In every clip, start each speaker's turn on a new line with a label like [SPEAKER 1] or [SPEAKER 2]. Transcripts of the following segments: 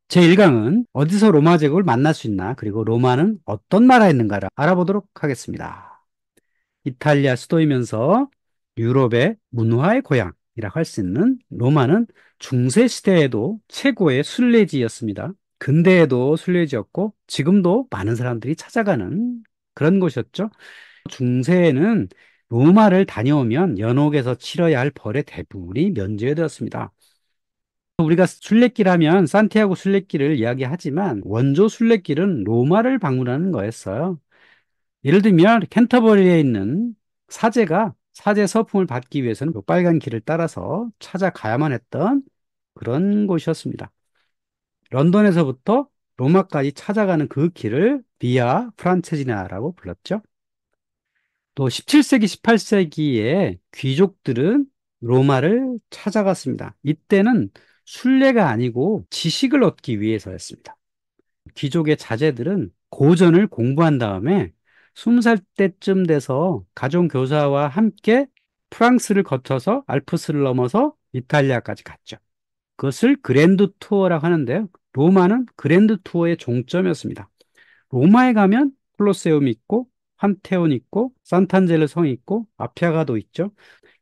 [SPEAKER 1] 제1강은 어디서 로마 제국을 만날 수 있나, 그리고 로마는 어떤 나라였는가를 알아보도록 하겠습니다. 이탈리아 수도이면서 유럽의 문화의 고향이라고 할 수 있는 로마는 중세 시대에도 최고의 순례지였습니다. 근대에도 순례지였고 지금도 많은 사람들이 찾아가는 그런 곳이었죠. 중세에는 로마를 다녀오면 연옥에서 치러야 할 벌의 대부분이 면제가 되었습니다. 우리가 순례길 하면 산티아고 순례길을 이야기하지만 원조 순례길은 로마를 방문하는 거였어요. 예를 들면 캔터버리에 있는 사제가 사제 서품을 받기 위해서는 그 빨간 길을 따라서 찾아가야만 했던 그런 곳이었습니다. 런던에서부터 로마까지 찾아가는 그 길을 비아 프란체지나라고 불렀죠. 또 17세기, 18세기에 귀족들은 로마를 찾아갔습니다. 이때는 순례가 아니고 지식을 얻기 위해서였습니다. 귀족의 자제들은 고전을 공부한 다음에 20살 때쯤 돼서 가정교사와 함께 프랑스를 거쳐서 알프스를 넘어서 이탈리아까지 갔죠. 그것을 그랜드 투어라고 하는데요. 로마는 그랜드 투어의 종점이었습니다. 로마에 가면 콜로세움 있고 판테온 있고 산탄젤르 성이 있고 아피아가도 있죠.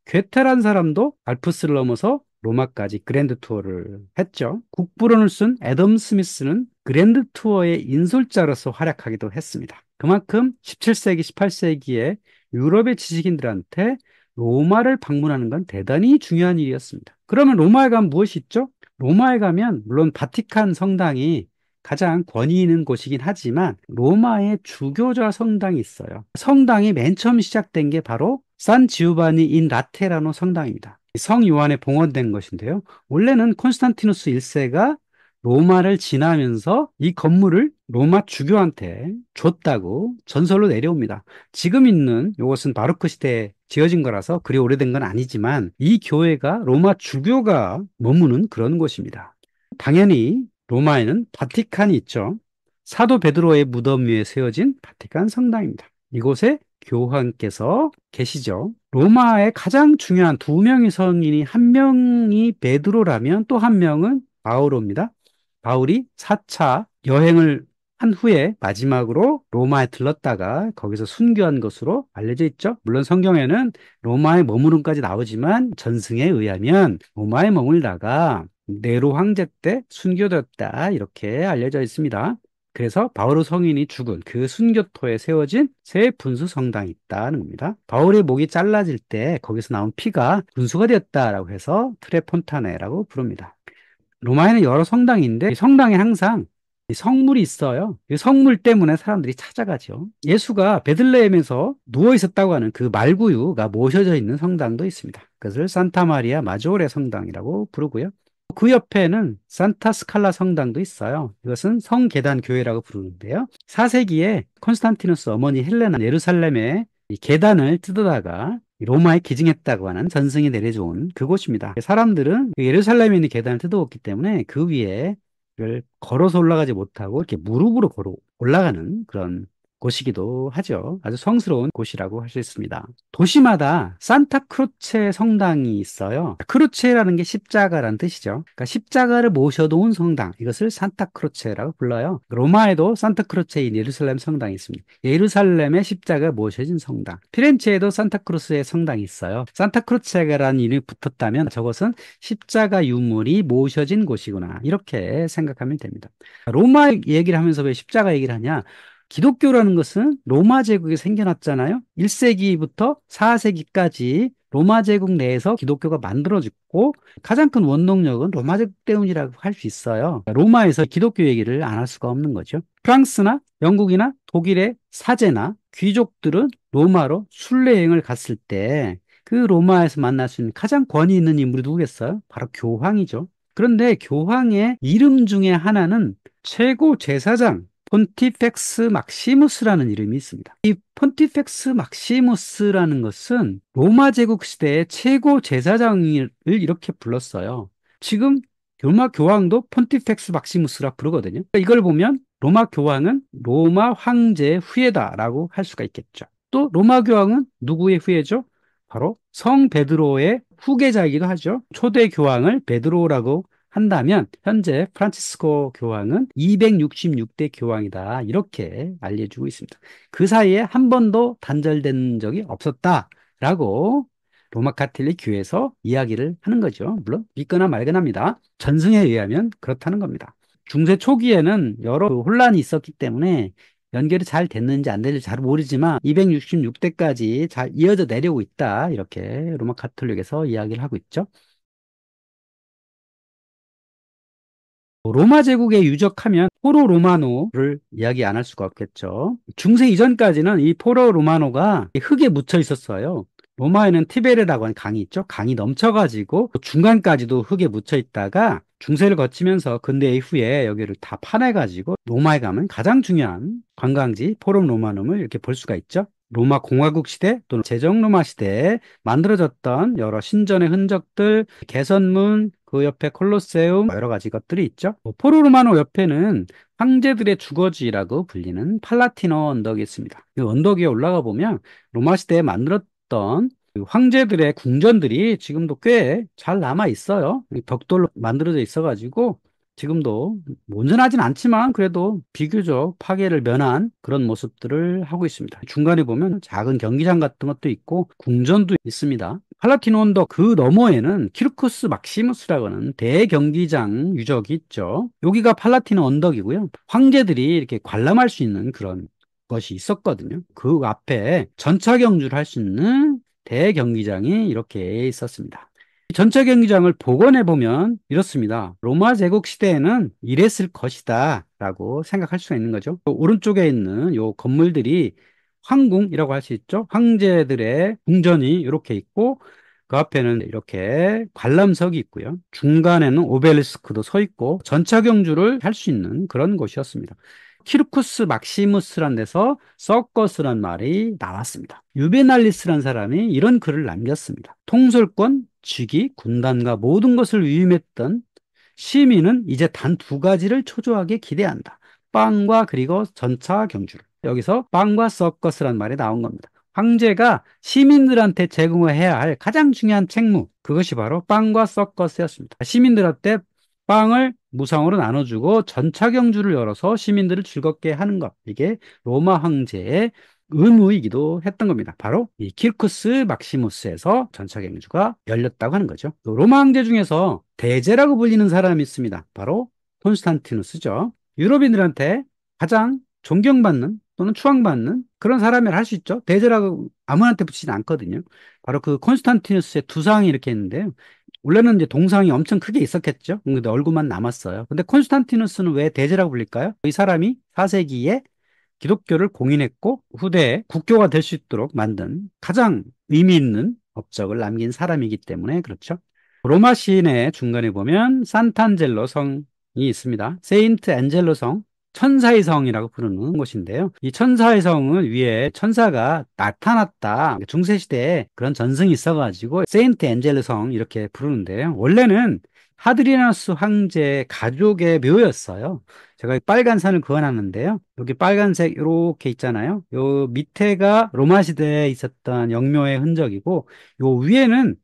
[SPEAKER 1] 괴테란 사람도 알프스를 넘어서 로마까지 그랜드 투어를 했죠. 국부론을 쓴 애덤 스미스는 그랜드 투어의 인솔자로서 활약하기도 했습니다. 그만큼 17세기, 18세기에 유럽의 지식인들한테 로마를 방문하는 건 대단히 중요한 일이었습니다. 그러면 로마에 가면 무엇이 있죠? 로마에 가면 물론 바티칸 성당이 가장 권위 있는 곳이긴 하지만 로마의 주교자 성당이 있어요. 성당이 맨 처음 시작된 게 바로 산 지오바니 인 라테라노 성당입니다. 성 요한에 봉헌된 것인데요. 원래는 콘스탄티누스 1세가 로마를 지나면서 이 건물을 로마 주교한테 줬다고 전설로 내려옵니다. 지금 있는 이것은 바로크 시대에 지어진 거라서 그리 오래된 건 아니지만 이 교회가 로마 주교가 머무는 그런 곳입니다. 당연히 로마에는 바티칸이 있죠. 사도 베드로의 무덤 위에 세워진 바티칸 성당입니다. 이곳에 교황께서 계시죠. 로마의 가장 중요한 두 명의 성인이 한 명이 베드로라면 또 한 명은 바오로입니다. 바울이 4차 여행을 한 후에 마지막으로 로마에 들렀다가 거기서 순교한 것으로 알려져 있죠. 물론 성경에는 로마에 머무름까지 나오지만 전승에 의하면 로마에 머물다가 네로 황제 때 순교되었다 이렇게 알려져 있습니다. 그래서 바오로 성인이 죽은 그 순교토에 세워진 새 분수 성당이 있다는 겁니다. 바울의 목이 잘라질 때 거기서 나온 피가 분수가 되었다라고 해서 트레폰타네라고 부릅니다. 로마에는 여러 성당이 있는데 이 성당에 항상 이 성물이 있어요. 이 성물 때문에 사람들이 찾아가죠. 예수가 베들레헴에서 누워 있었다고 하는 그 말구유가 모셔져 있는 성당도 있습니다. 그것을 산타 마리아 마조레 성당이라고 부르고요. 그 옆에는 산타 스칼라 성당도 있어요. 이것은 성계단 교회라고 부르는데요. 4세기에 콘스탄티누스 어머니 헬레나 예루살렘에 이 계단을 뜯어다가 로마에 기증했다고 하는 전승이 내려준 그곳입니다. 사람들은 그 예루살렘에 있는 계단을 뜯어왔기 때문에 그 위에 를 걸어서 올라가지 못하고 이렇게 무릎으로 걸어 올라가는 그런 곳이기도 하죠. 아주 성스러운 곳이라고 할 수 있습니다. 도시마다 산타크루체 성당이 있어요. 크루체라는 게 십자가라는 뜻이죠. 그러니까 십자가를 모셔놓은 성당, 이것을 산타크루체라고 불러요. 로마에도 산타크루체인 예루살렘 성당이 있습니다. 예루살렘에 십자가 모셔진 성당. 피렌체에도 산타크루스의 성당이 있어요. 산타크루체라는 이름이 붙었다면 저것은 십자가 유물이 모셔진 곳이구나. 이렇게 생각하면 됩니다. 로마 얘기를 하면서 왜 십자가 얘기를 하냐? 기독교라는 것은 로마 제국이 생겨났잖아요. 1세기부터 4세기까지 로마 제국 내에서 기독교가 만들어졌고 가장 큰 원동력은 로마 제국 때문이라고 할 수 있어요. 로마에서 기독교 얘기를 안 할 수가 없는 거죠. 프랑스나 영국이나 독일의 사제나 귀족들은 로마로 순례여행을 갔을 때 그 로마에서 만날 수 있는 가장 권위 있는 인물이 누구겠어요? 바로 교황이죠. 그런데 교황의 이름 중에 하나는 최고 제사장 폰티펙스 막시무스라는 이름이 있습니다. 이 폰티펙스 막시무스라는 것은 로마 제국 시대의 최고 제사장을 이렇게 불렀어요. 지금 로마 교황도 폰티펙스 막시무스라 부르거든요. 이걸 보면 로마 교황은 로마 황제의 후예다라고 할 수가 있겠죠. 또 로마 교황은 누구의 후예죠? 바로 성 베드로의 후계자이기도 하죠. 초대 교황을 베드로라고 한다면 현재 프란치스코 교황은 266대 교황이다. 이렇게 알려주고 있습니다. 그 사이에 한 번도 단절된 적이 없었다라고 로마 카톨릭 교회에서 이야기를 하는 거죠. 물론 믿거나 말거나입니다. 전승에 의하면 그렇다는 겁니다. 중세 초기에는 여러 혼란이 있었기 때문에 연결이 잘 됐는지 안 됐는지 잘 모르지만 266대까지 잘 이어져 내려오고 있다. 이렇게 로마 카톨릭에서 이야기를 하고 있죠. 로마 제국에 유적하면 포로 로마노를 이야기 안 할 수가 없겠죠. 중세 이전까지는 이 포로 로마노가 흙에 묻혀 있었어요. 로마에는 티베르라고 하는 강이 있죠. 강이 넘쳐가지고 중간까지도 흙에 묻혀 있다가 중세를 거치면서 근대 이후에 여기를 다 파내가지고 로마에 가면 가장 중요한 관광지 포럼 로마눔을 이렇게 볼 수가 있죠. 로마 공화국 시대 또는 제정 로마 시대에 만들어졌던 여러 신전의 흔적들, 개선문, 그 옆에 콜로세움 여러 가지 것들이 있죠. 포로 로마노 옆에는 황제들의 주거지라고 불리는 팔라티노 언덕이 있습니다. 이 언덕 위에 올라가 보면 로마 시대에 만들었던 그 황제들의 궁전들이 지금도 꽤 잘 남아 있어요. 벽돌로 만들어져 있어가지고 지금도 온전하진 않지만 그래도 비교적 파괴를 면한 그런 모습들을 하고 있습니다. 중간에 보면 작은 경기장 같은 것도 있고 궁전도 있습니다. 팔라티노 언덕 그 너머에는 키르쿠스 막시무스라고 하는 대경기장 유적이 있죠. 여기가 팔라티노 언덕이고요. 황제들이 이렇게 관람할 수 있는 그런 것이 있었거든요. 그 앞에 전차 경주를 할 수 있는 대경기장이 이렇게 있었습니다. 전차 경기장을 복원해 보면 이렇습니다. 로마 제국 시대에는 이랬을 것이다 라고 생각할 수가 있는 거죠. 오른쪽에 있는 요 건물들이 황궁이라고 할 수 있죠. 황제들의 궁전이 이렇게 있고 그 앞에는 이렇게 관람석이 있고요. 중간에는 오벨리스크도 서 있고 전차 경주를 할 수 있는 그런 곳이었습니다. 키르쿠스 막시무스란 데서 서커스란 말이 나왔습니다. 유베날리스란 사람이 이런 글을 남겼습니다. 통솔권, 직위, 군단과 모든 것을 위임했던 시민은 이제 단 두 가지를 초조하게 기대한다. 빵과 그리고 전차 경주를. 여기서 빵과 서커스란 말이 나온 겁니다. 황제가 시민들한테 제공해야 할 가장 중요한 책무, 그것이 바로 빵과 서커스였습니다. 시민들한테 빵을 무상으로 나눠주고 전차 경주를 열어서 시민들을 즐겁게 하는 것. 이게 로마 황제의 의무이기도 했던 겁니다. 바로 이 키르쿠스 막시무스에서 전차 경주가 열렸다고 하는 거죠. 또 로마 황제 중에서 대제라고 불리는 사람이 있습니다. 바로 콘스탄티누스죠. 유럽인들한테 가장 존경받는 또는 추앙받는 그런 사람이라 할 수 있죠. 대제라고 아무한테 붙이진 않거든요. 바로 그 콘스탄티누스의 두상이 이렇게 있는데요. 원래는 이제 동상이 엄청 크게 있었겠죠. 근데 얼굴만 남았어요. 근데 콘스탄티누스는 왜 대제라고 불릴까요? 이 사람이 4세기에 기독교를 공인했고 후대에 국교가 될 수 있도록 만든 가장 의미 있는 업적을 남긴 사람이기 때문에 그렇죠. 로마 시내 중간에 보면 산탄젤로 성이 있습니다. 세인트 안젤로 성, 천사의 성이라고 부르는 곳인데요. 이 천사의 성은 위에 천사가 나타났다. 중세시대에 그런 전승이 있어가지고 세인트 안젤로 성 이렇게 부르는데요. 원래는 하드리아누스 황제 가족의 묘였어요. 제가 빨간 산을 그어놨는데요. 여기 빨간색 이렇게 있잖아요. 요 밑에가 로마 시대에 있었던 영묘의 흔적이고 요 위에는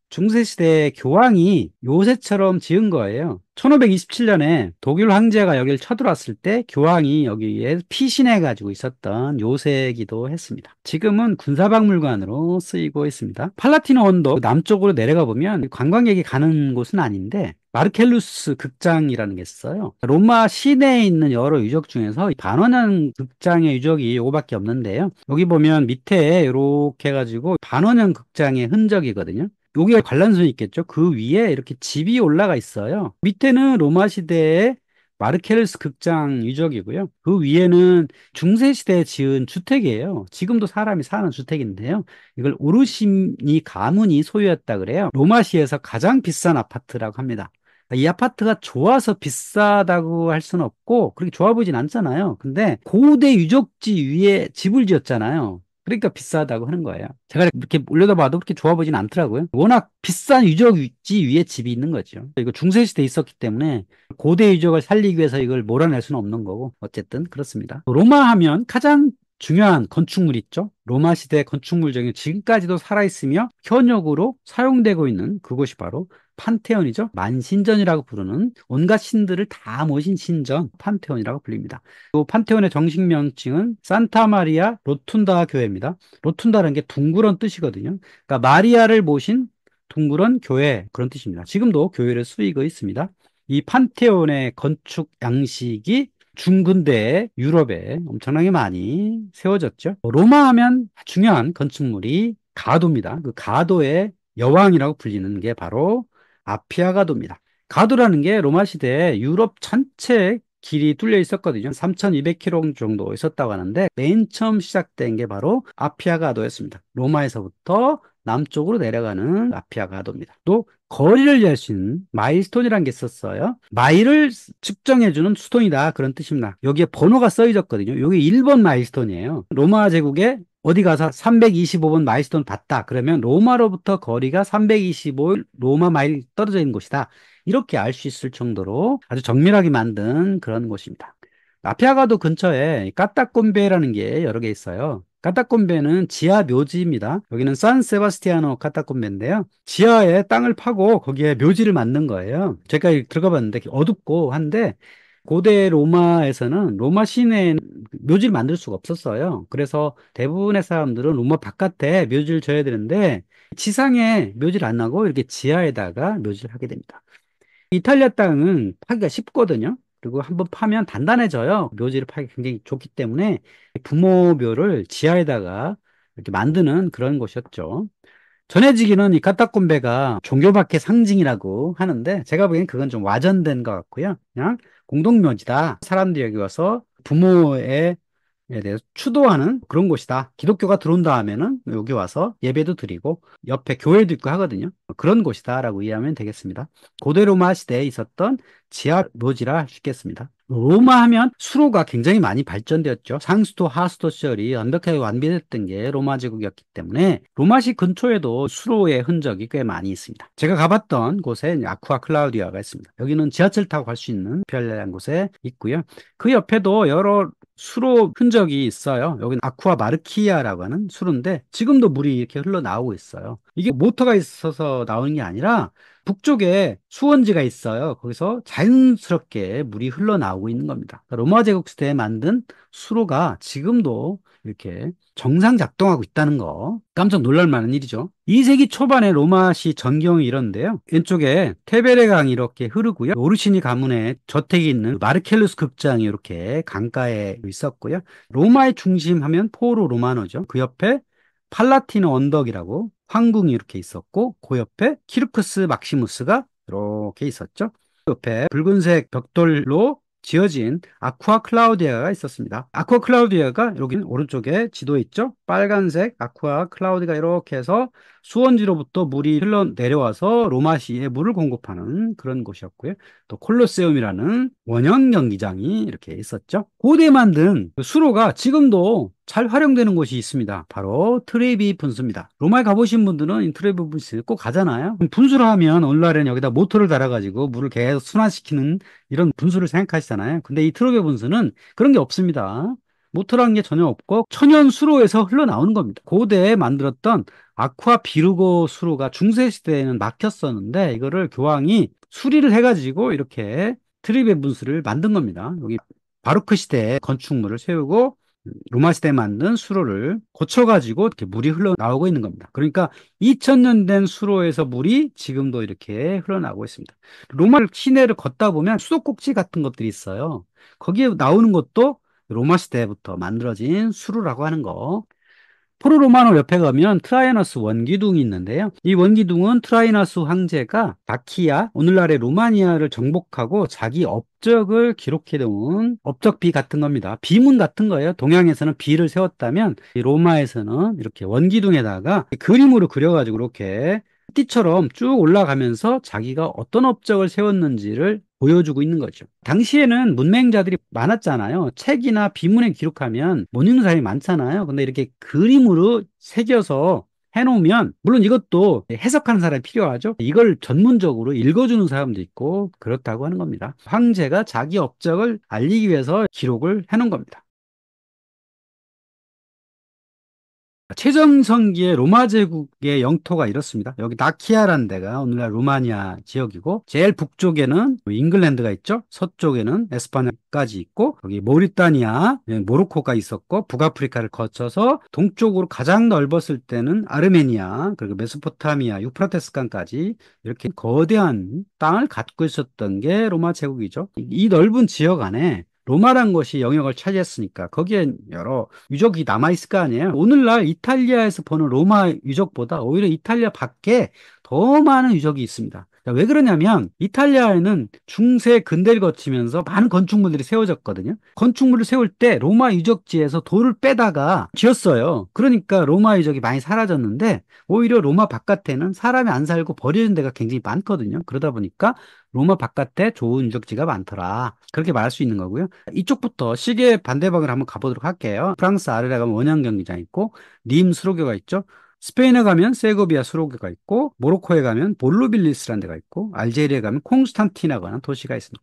[SPEAKER 1] 중세시대 교황이 요새처럼 지은 거예요. 1527년에 독일 황제가 여기를 쳐들어왔을 때 교황이 여기에 피신해가지고 있었던 요새이기도 했습니다. 지금은 군사박물관으로 쓰이고 있습니다. 팔라티노 언덕 남쪽으로 내려가 보면 관광객이 가는 곳은 아닌데 마르켈루스 극장이라는 게 있어요. 로마 시내에 있는 여러 유적 중에서 반원형 극장의 유적이 이거밖에 없는데요. 여기 보면 밑에 이렇게 해가지고 반원형 극장의 흔적이거든요. 여기가 관람선이 있겠죠. 그 위에 이렇게 집이 올라가 있어요. 밑에는 로마 시대의 마르케르스 극장 유적이고요. 그 위에는 중세 시대에 지은 주택이에요. 지금도 사람이 사는 주택인데요. 이걸 오르시니 가문이 소유했다 그래요. 로마시에서 가장 비싼 아파트라고 합니다. 이 아파트가 좋아서 비싸다고 할 수는 없고 그렇게 좋아 보이진 않잖아요. 근데 고대 유적지 위에 집을 지었잖아요. 그러니까 비싸다고 하는 거예요. 제가 이렇게 올려다봐도 그렇게 좋아 보이진 않더라고요. 워낙 비싼 유적지 위에 집이 있는 거죠. 이거 중세시대에 있었기 때문에 고대 유적을 살리기 위해서 이걸 몰아낼 수는 없는 거고 어쨌든 그렇습니다. 로마 하면 가장 중요한 건축물 있죠. 로마 시대 건축물 중에 지금까지도 살아있으며 현역으로 사용되고 있는 그곳이 바로 판테온이죠. 만신전이라고 부르는 온갖 신들을 다 모신 신전, 판테온이라고 불립니다. 또 판테온의 정식 명칭은 산타 마리아 로툰다 교회입니다. 로툰다라는 게 둥그런 뜻이거든요. 그러니까 마리아를 모신 둥그런 교회, 그런 뜻입니다. 지금도 교회를 쓰이고 있습니다. 이 판테온의 건축 양식이 중근대 유럽에 엄청나게 많이 세워졌죠. 로마 하면 중요한 건축물이 가도입니다. 그 가도의 여왕이라고 불리는 게 바로 아피아 가도입니다. 가도라는 게 로마 시대에 유럽 전체 길이 뚫려 있었거든요. 3,200km 정도 있었다고 하는데 맨 처음 시작된 게 바로 아피아 가도였습니다. 로마에서부터 남쪽으로 내려가는 아피아 가도입니다. 또 거리를 잴 수 있는 마일스톤이라는 게 있었어요. 마일을 측정해주는 수톤이다, 그런 뜻입니다. 여기에 번호가 써있었거든요. 이게 1번 마일스톤이에요. 로마 제국에 어디 가서 325번 마일스톤 봤다 그러면 로마로부터 거리가 325 로마 마일 떨어져 있는 곳이다, 이렇게 알 수 있을 정도로 아주 정밀하게 만든 그런 곳입니다. 아피아가도 근처에 까따콤베라는 게 여러 개 있어요. 까따콤베는 지하 묘지입니다. 여기는 산 세바스티아노 까따콤베인데요. 지하에 땅을 파고 거기에 묘지를 만든 거예요. 제가 들어가 봤는데 어둡고 한데, 고대 로마에서는 로마 시내에 묘지를 만들 수가 없었어요. 그래서 대부분의 사람들은 로마 바깥에 묘지를 져야 되는데 지상에 묘지를 안 하고 이렇게 지하에다가 묘지를 하게 됩니다. 이탈리아 땅은 파기가 쉽거든요. 그리고 한번 파면 단단해져요. 묘지를 파기 굉장히 좋기 때문에 부모묘를 지하에다가 이렇게 만드는 그런 곳이었죠. 전해지기는 이 카타콤베가 종교박해 상징이라고 하는데 제가 보기엔 그건 좀 와전된 것 같고요. 그냥 공동묘지다. 사람들이 여기 와서 부모에 대해서 추도하는 그런 곳이다. 기독교가 들어온다 하면은 여기 와서 예배도 드리고 옆에 교회도 있고 하거든요. 그런 곳이다라고 이해하면 되겠습니다. 고대 로마 시대에 있었던 지하 묘지라 할 수 있겠습니다. 로마 하면 수로가 굉장히 많이 발전되었죠. 상수도 하수도 시설이 완벽하게 완비됐던 게 로마 제국이었기 때문에 로마시 근처에도 수로의 흔적이 꽤 많이 있습니다. 제가 가봤던 곳에 아쿠아 클라우디아가 있습니다. 여기는 지하철 타고 갈 수 있는 편리한 곳에 있고요. 그 옆에도 여러 수로 흔적이 있어요. 여기는 아쿠아 마르키아라고 하는 수로인데 지금도 물이 이렇게 흘러나오고 있어요. 이게 모터가 있어서 나오는 게 아니라 북쪽에 수원지가 있어요. 거기서 자연스럽게 물이 흘러나오고 있는 겁니다. 로마 제국 시대에 만든 수로가 지금도 이렇게 정상 작동하고 있다는 거 깜짝 놀랄 만한 일이죠. 2세기 초반에 로마시 전경이 이런데요. 왼쪽에 테베레 강이 이렇게 흐르고요. 오르시니 가문의 저택이 있는 마르켈루스 극장이 이렇게 강가에 있었고요. 로마의 중심 하면 포로 로마노죠. 그 옆에 팔라티노 언덕이라고 황궁이 이렇게 있었고 그 옆에 키르크스 막시무스가 이렇게 있었죠. 그 옆에 붉은색 벽돌로 지어진 아쿠아 클라우디아가 있었습니다. 아쿠아 클라우디아가 여기 오른쪽에 지도에 있죠. 빨간색 아쿠아 클라우디가 이렇게 해서 수원지로부터 물이 흘러내려와서 로마시에 물을 공급하는 그런 곳이었고요. 또 콜로세움이라는 원형 경기장이 이렇게 있었죠. 고대에 만든 그 수로가 지금도 잘 활용되는 곳이 있습니다. 바로 트레비 분수입니다. 로마에 가보신 분들은 이 트레비 분수 꼭 가잖아요. 분수를 하면 오늘날에는 여기다 모터를 달아가지고 물을 계속 순환시키는 이런 분수를 생각하시잖아요. 근데 이 트레비 분수는 그런 게 없습니다. 모터라는 게 전혀 없고 천연 수로에서 흘러나오는 겁니다. 고대에 만들었던 아쿠아 비르고 수로가 중세 시대에는 막혔었는데 이거를 교황이 수리를 해가지고 이렇게 트리베 분수를 만든 겁니다. 여기 바로크 시대에 건축물을 세우고 로마 시대에 만든 수로를 고쳐가지고 이렇게 물이 흘러나오고 있는 겁니다. 그러니까 2000년 된 수로에서 물이 지금도 이렇게 흘러나오고 있습니다. 로마 시내를 걷다 보면 수도꼭지 같은 것들이 있어요. 거기에 나오는 것도 로마 시대부터 만들어진 수로라고 하는 거. 포르로마노 옆에 가면 트라이아너스 원기둥이 있는데요. 이 원기둥은 트라이아너스 황제가 다키아, 오늘날의 루마니아를 정복하고 자기 업적을 기록해 놓은 업적비 같은 겁니다. 비문 같은 거예요. 동양에서는 비를 세웠다면 이 로마에서는 이렇게 원기둥에다가 그림으로 그려가지고 이렇게 띠처럼 쭉 올라가면서 자기가 어떤 업적을 세웠는지를 보여주고 있는 거죠. 당시에는 문맹자들이 많았잖아요. 책이나 비문에 기록하면 못 읽는 사람이 많잖아요. 근데 이렇게 그림으로 새겨서 해놓으면, 물론 이것도 해석하는 사람이 필요하죠. 이걸 전문적으로 읽어주는 사람도 있고 그렇다고 하는 겁니다. 황제가 자기 업적을 알리기 위해서 기록을 해놓은 겁니다. 최정성기의 로마 제국의 영토가 이렇습니다. 여기 나키아라는 데가 오늘날 루마니아 지역이고, 제일 북쪽에는 잉글랜드가 있죠. 서쪽에는 에스파냐까지 있고, 여기 모리타니아, 모로코가 있었고, 북아프리카를 거쳐서 동쪽으로 가장 넓었을 때는 아르메니아, 그리고 메소포타미아, 유프라테스강까지 이렇게 거대한 땅을 갖고 있었던 게 로마 제국이죠. 이 넓은 지역 안에 로마란 것이 영역을 차지했으니까 거기에 여러 유적이 남아있을 거 아니에요. 오늘날 이탈리아에서 보는 로마 유적보다 오히려 이탈리아 밖에 더 많은 유적이 있습니다. 자, 왜 그러냐면 이탈리아에는 중세 근대를 거치면서 많은 건축물들이 세워졌거든요. 건축물을 세울 때 로마 유적지에서 돌을 빼다가 지었어요. 그러니까 로마 유적이 많이 사라졌는데 오히려 로마 바깥에는 사람이 안 살고 버려진 데가 굉장히 많거든요. 그러다 보니까 로마 바깥에 좋은 유적지가 많더라. 그렇게 말할 수 있는 거고요. 이쪽부터 시계 반대방을 한번 가보도록 할게요. 프랑스 아르레 가면 원형 경기장 있고, 님 수로교가 있죠. 스페인에 가면 세고비아 수로교가 있고, 모로코에 가면 볼루빌리스라는 데가 있고, 알제리에 가면 콩스탄티나고 하는 도시가 있습니다.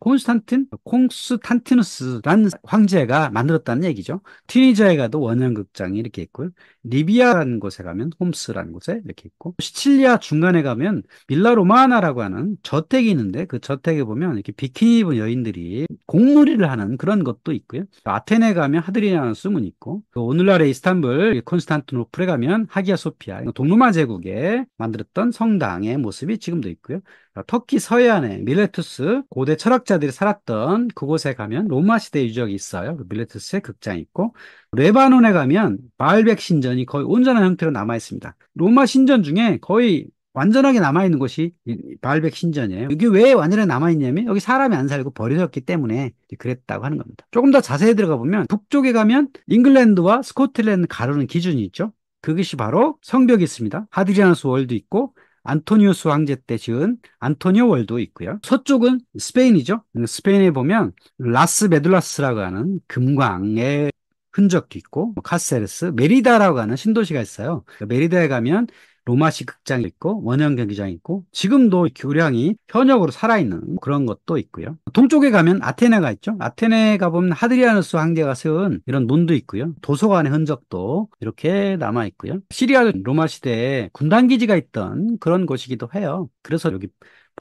[SPEAKER 1] 콩스탄티누스라는 황제가 만들었다는 얘기죠. 튀니지아에 가도 원형 극장이 이렇게 있고요. 리비아라는 곳에 가면 홈스라는 곳에 이렇게 있고, 시칠리아 중간에 가면 빌라 로마나라고 하는 저택이 있는데 그 저택에 보면 이렇게 비키니 입은 여인들이 공놀이를 하는 그런 것도 있고요. 아테네 가면 하드리아누스 수문 있고, 또 오늘날의 이스탄불 콘스탄티노플에 가면 하기야 소피아, 동로마 제국에 만들었던 성당의 모습이 지금도 있고요. 터키 서해안에 밀레투스 고대 철학자들이 살았던 그곳에 가면 로마 시대 유적이 있어요. 그 밀레투스의 극장이 있고, 레바논에 가면 바알벡 신전이 거의 온전한 형태로 남아 있습니다. 로마 신전 중에 거의 완전하게 남아있는 곳이 이 바알벡 신전이에요. 이게 왜 완전하게 남아있냐면 여기 사람이 안 살고 버려졌기 때문에 그랬다고 하는 겁니다. 조금 더 자세히 들어가 보면 북쪽에 가면 잉글랜드와 스코틀랜드 가르는 기준이 있죠. 그것이 바로 성벽이 있습니다. 하드리아누스 월도 있고 안토니우스 황제 때 지은 안토니오 월도 있고요. 서쪽은 스페인이죠. 스페인에 보면 라스 메둘라스라고 하는 금광의 흔적도 있고, 카세르스, 메리다라고 하는 신도시가 있어요. 메리다에 가면 로마식 극장이 있고 원형 경기장이 있고 지금도 교량이 현역으로 살아있는 그런 것도 있고요. 동쪽에 가면 아테네가 있죠. 아테네 가보면 하드리아누스 황제가 세운 이런 논도 있고요. 도서관의 흔적도 이렇게 남아 있고요. 시리아 로마 시대에 군단 기지가 있던 그런 곳이기도 해요. 그래서 여기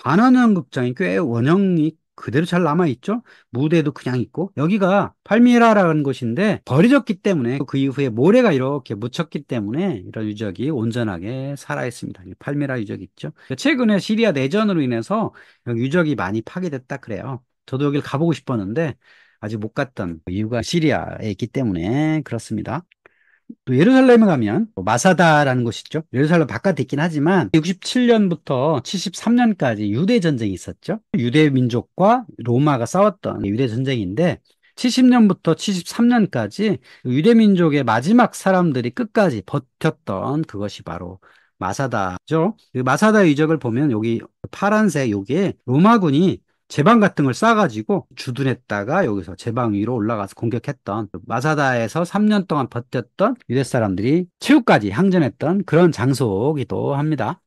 [SPEAKER 1] 반원형 극장이 꽤 원형이 그대로 잘 남아있죠. 무대도 그냥 있고 여기가 팔미라라는 곳인데 버려졌기 때문에 그 이후에 모래가 이렇게 묻혔기 때문에 이런 유적이 온전하게 살아있습니다. 팔미라 유적이 있죠. 최근에 시리아 내전으로 인해서 여기 유적이 많이 파괴됐다 그래요. 저도 여기를 가보고 싶었는데 아직 못 갔던 이유가 시리아에 있기 때문에 그렇습니다. 또 예루살렘에 가면 마사다라는 곳이 있죠. 예루살렘 바깥에 있긴 하지만 67년부터 73년까지 유대 전쟁이 있었죠. 유대 민족과 로마가 싸웠던 유대 전쟁인데 70년부터 73년까지 유대 민족의 마지막 사람들이 끝까지 버텼던 그것이 바로 마사다죠. 그 마사다 유적을 보면 여기 파란색 여기에 로마군이 제방 같은 걸 싸가지고 주둔했다가 여기서 제방 위로 올라가서 공격했던 마사다에서 3년 동안 버텼던 유대 사람들이 최후까지 항전했던 그런 장소이기도 합니다.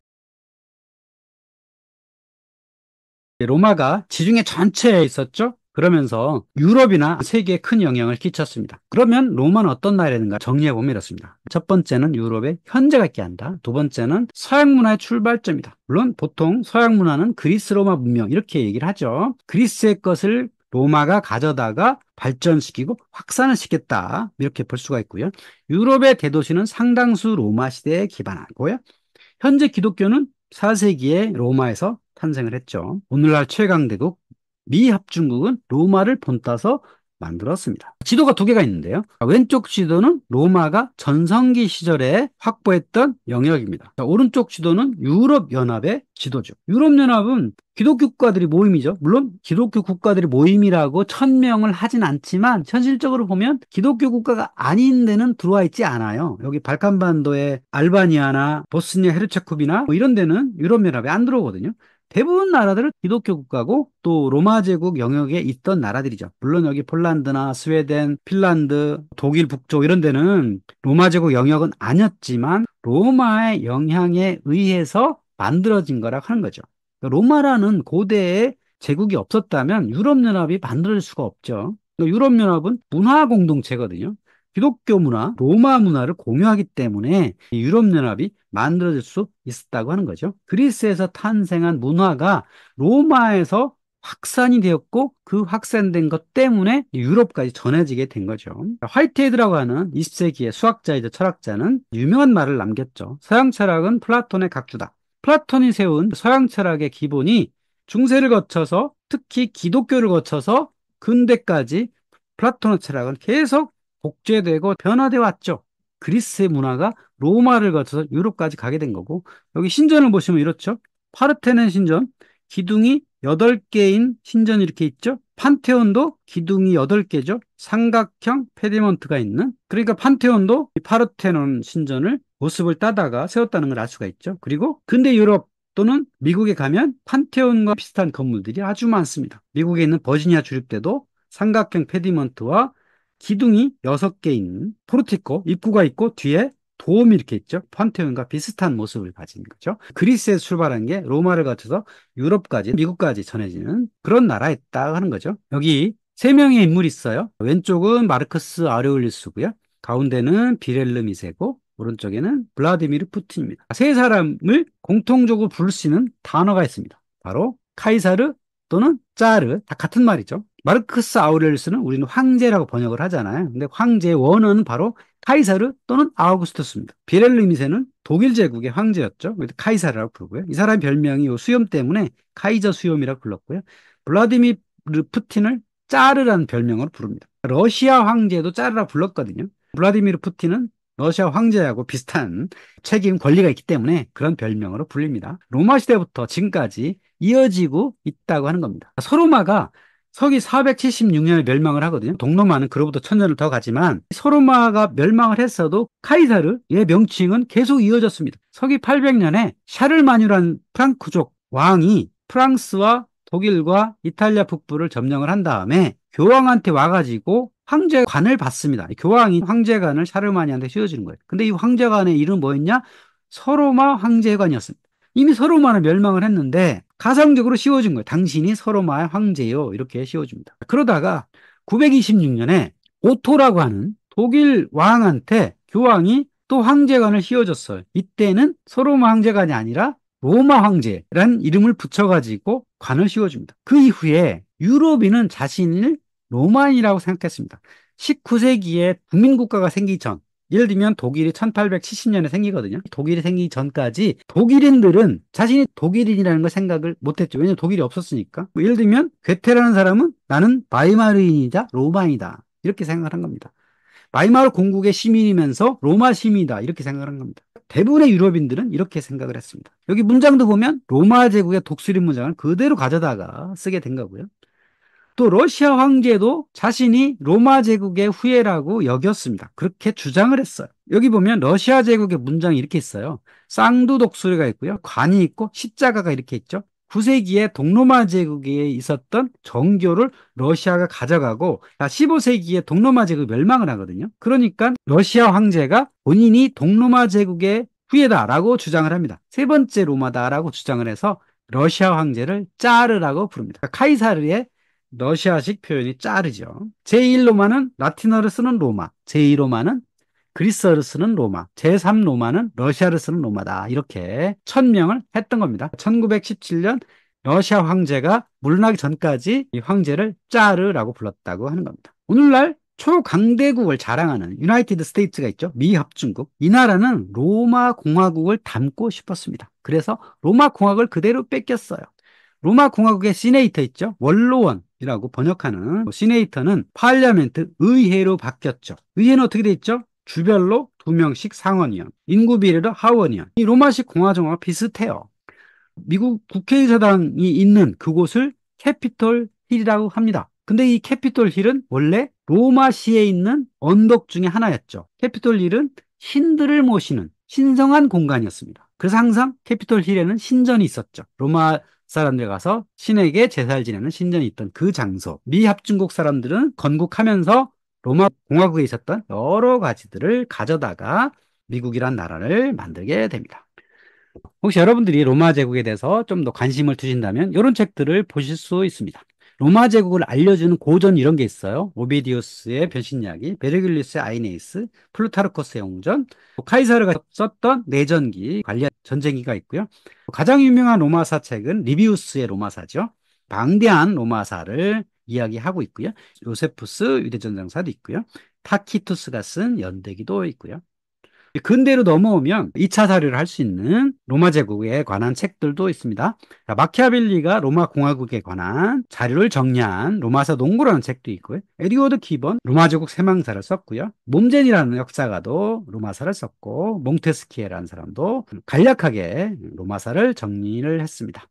[SPEAKER 1] 로마가 지중해 전체에 있었죠? 그러면서 유럽이나 세계에 큰 영향을 끼쳤습니다. 그러면 로마는 어떤 나라인가 정리해보면 이렇습니다. 첫 번째는 유럽의 현재가 있게 한다. 두 번째는 서양 문화의 출발점이다. 물론 보통 서양 문화는 그리스 로마 문명 이렇게 얘기를 하죠. 그리스의 것을 로마가 가져다가 발전시키고 확산을 시켰다. 이렇게 볼 수가 있고요. 유럽의 대도시는 상당수 로마 시대에 기반하고요. 현재 기독교는 4세기에 로마에서 탄생을 했죠. 오늘날 최강대국 미합중국은 로마를 본따서 만들었습니다. 지도가 두 개가 있는데요. 왼쪽 지도는 로마가 전성기 시절에 확보했던 영역입니다. 오른쪽 지도는 유럽연합의 지도죠. 유럽연합은 기독교 국가들이 모임이죠. 물론 기독교 국가들이 모임이라고 천명을 하진 않지만 현실적으로 보면 기독교 국가가 아닌 데는 들어와 있지 않아요. 여기 발칸반도의 알바니아나 보스니아 헤르체고비나 뭐 이런 데는 유럽연합에 안 들어오거든요. 대부분 나라들은 기독교 국가고 또 로마 제국 영역에 있던 나라들이죠. 물론 여기 폴란드나 스웨덴, 핀란드, 독일 북쪽 이런 데는 로마 제국 영역은 아니었지만 로마의 영향에 의해서 만들어진 거라고 하는 거죠. 로마라는 고대의 제국이 없었다면 유럽연합이 만들어질 수가 없죠. 유럽연합은 문화 공동체거든요. 기독교 문화, 로마 문화를 공유하기 때문에 이 유럽연합이 만들어질 수 있었다고 하는 거죠. 그리스에서 탄생한 문화가 로마에서 확산이 되었고 그 확산된 것 때문에 유럽까지 전해지게 된 거죠. 화이트헤드라고 하는 20세기의 수학자이자 철학자는 유명한 말을 남겼죠. 서양 철학은 플라톤의 각주다. 플라톤이 세운 서양 철학의 기본이 중세를 거쳐서 특히 기독교를 거쳐서 근대까지 플라톤의 철학은 계속 복제되고 변화되어 왔죠. 그리스의 문화가 로마를 거쳐서 유럽까지 가게 된 거고, 여기 신전을 보시면 이렇죠. 파르테논 신전, 기둥이 8개인 신전이 이렇게 있죠. 판테온도 기둥이 8개죠. 삼각형 페디먼트가 있는. 그러니까 판테온도 이 파르테논 신전을 모습을 따다가 세웠다는 걸 알 수가 있죠. 그리고 근대 유럽 또는 미국에 가면 판테온과 비슷한 건물들이 아주 많습니다. 미국에 있는 버지니아 주립대도 삼각형 페디먼트와 기둥이 6개 있는 포르티코, 입구가 있고 뒤에 도움이 이렇게 있죠. 판테온과 비슷한 모습을 가진 거죠. 그리스에서 출발한 게 로마를 거쳐서 유럽까지, 미국까지 전해지는 그런 나라였다 하는 거죠. 여기 세 명의 인물이 있어요. 왼쪽은 마르크스 아레올리스고요. 가운데는 비렐름 2세고 오른쪽에는 블라디미르 푸틴입니다. 세 사람을 공통적으로 부를 수 있는 단어가 있습니다. 바로 카이사르 또는 짜르, 다 같은 말이죠. 마르크스 아우렐리스는 우리는 황제라고 번역을 하잖아요. 근데 황제의 원어는 바로 카이사르 또는 아우구스투스입니다. 비렐름 2세는 독일 제국의 황제였죠. 카이사르라고 부르고요. 이 사람 별명이 요 수염 때문에 카이저 수염이라고 불렀고요. 블라디미르 푸틴을 짜르라는 별명으로 부릅니다. 러시아 황제도 짜르라고 불렀거든요. 블라디미르 푸틴은 러시아 황제하고 비슷한 책임 권리가 있기 때문에 그런 별명으로 불립니다. 로마 시대부터 지금까지 이어지고 있다고 하는 겁니다. 서로마가 서기 476년에 멸망을 하거든요. 동로마는 그로부터 1000년을 더 가지만 서로마가 멸망을 했어도 카이사르의 명칭은 계속 이어졌습니다. 서기 800년에 샤를마뉴라는 프랑크족 왕이 프랑스와 독일과 이탈리아 북부를 점령을 한 다음에 교황한테 와가지고 황제관을 받습니다. 교황이 황제관을 샤르마니한테 씌워주는 거예요. 근데 이 황제관의 이름 뭐였냐? 서로마 황제관이었습니다. 이미 서로마는 멸망을 했는데 가상적으로 씌워준 거예요. 당신이 서로마의 황제요. 이렇게 씌워줍니다. 그러다가 926년에 오토라고 하는 독일 왕한테 교황이 또 황제관을 씌워줬어요. 이때는 서로마 황제관이 아니라 로마 황제라는 이름을 붙여가지고 관을 씌워줍니다. 그 이후에 유럽인은 자신을 로마인이라고 생각했습니다. 19세기에 국민국가가 생기기 전, 예를 들면 독일이 1870년에 생기거든요. 독일이 생기기 전까지 독일인들은 자신이 독일인이라는 걸 생각을 못했죠. 왜냐하면 독일이 없었으니까. 예를 들면 괴테라는 사람은 나는 바이마르인이자 로마인이다. 이렇게 생각을 한 겁니다. 바이마르 공국의 시민이면서 로마 시민이다. 이렇게 생각을 한 겁니다. 대부분의 유럽인들은 이렇게 생각을 했습니다. 여기 문장도 보면 로마 제국의 독수리 문장을 그대로 가져다가 쓰게 된 거고요. 또 러시아 황제도 자신이 로마 제국의 후예라고 여겼습니다. 그렇게 주장을 했어요. 여기 보면 러시아 제국의 문장이 이렇게 있어요. 쌍두 독수리가 있고요. 관이 있고 십자가가 이렇게 있죠. 9세기에 동로마 제국에 있었던 정교를 러시아가 가져가고 15세기에 동로마 제국이 멸망을 하거든요. 그러니까 러시아 황제가 본인이 동로마 제국의 후예다라고 주장을 합니다. 세 번째 로마다라고 주장을 해서 러시아 황제를 짜르라고 부릅니다. 카이사르의 러시아식 표현이 짜르죠. 제1로마는 라틴어를 쓰는 로마, 제2로마는 그리스어를 쓰는 로마, 제3로마는 러시아를 쓰는 로마다. 이렇게 천명을 했던 겁니다. 1917년 러시아 황제가 물러나기 전까지 이 황제를 짜르라고 불렀다고 하는 겁니다. 오늘날 초강대국을 자랑하는 유나이티드 스테이츠가 있죠. 미합중국. 이 나라는 로마 공화국을 닮고 싶었습니다. 그래서 로마 공화국을 그대로 뺏겼어요. 로마 공화국의 시네이터 있죠. 원로원이라고 번역하는 시네이터는 파리아멘트 의회로 바뀌었죠. 의회는 어떻게 돼 있죠? 주별로 2명씩 상원의원, 인구 비례로 하원의원. 이 로마식 공화정과 비슷해요. 미국 국회의사당이 있는 그곳을 캐피톨 힐이라고 합니다. 근데 이 캐피톨 힐은 원래 로마시에 있는 언덕 중에 하나였죠. 캐피톨 힐은 신들을 모시는 신성한 공간이었습니다. 그래서 항상 캐피톨 힐에는 신전이 있었죠. 로마 사람들 가서 신에게 제사를 지내는 신전이 있던 그 장소. 미합중국 사람들은 건국하면서 로마 공화국에 있었던 여러 가지들을 가져다가 미국이란 나라를 만들게 됩니다. 혹시 여러분들이 로마 제국에 대해서 좀 더 관심을 두신다면 이런 책들을 보실 수 있습니다. 로마 제국을 알려주는 고전 이런 게 있어요. 오비디우스의 변신 이야기, 베르길리우스의 아이네이스, 플루타르코스의 영전, 카이사르가 썼던 내전기 관련 전쟁기가 있고요. 가장 유명한 로마사 책은 리비우스의 로마사죠. 방대한 로마사를 이야기하고 있고요. 요세푸스 유대전쟁사도 있고요. 타키투스가 쓴 연대기도 있고요. 근대로 넘어오면 2차 사료를 할 수 있는 로마 제국에 관한 책들도 있습니다. 자, 마키아벨리가 로마 공화국에 관한 자료를 정리한 로마서 농구라는 책도 있고요. 에리오드 기본 로마 제국 세망사를 썼고요. 몸젠이라는 역사가도 로마사를 썼고 몽테스키에라는 사람도 간략하게 로마사를 정리를 했습니다.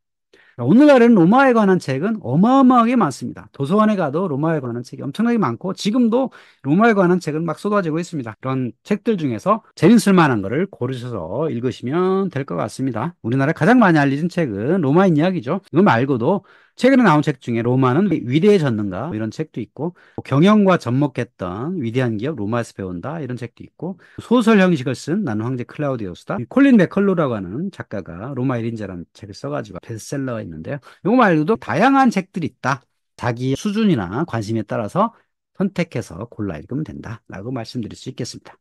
[SPEAKER 1] 오늘날에는 로마에 관한 책은 어마어마하게 많습니다. 도서관에 가도 로마에 관한 책이 엄청나게 많고 지금도 로마에 관한 책은 막 쏟아지고 있습니다. 그런 책들 중에서 재밌을 만한 거를 고르셔서 읽으시면 될 것 같습니다. 우리나라에 가장 많이 알려진 책은 로마인 이야기죠. 이거 말고도 최근에 나온 책 중에 로마는 위대해졌는가 이런 책도 있고 경영과 접목했던 위대한 기업 로마에서 배운다 이런 책도 있고 소설 형식을 쓴 나는 황제 클라우디우스다. 콜린 맥컬로라고 하는 작가가 로마 1인자라는 책을 써가지고 베스트셀러가 있는데요. 이거 말고도 다양한 책들이 있다. 자기 수준이나 관심에 따라서 선택해서 골라 읽으면 된다라고 말씀드릴 수 있겠습니다.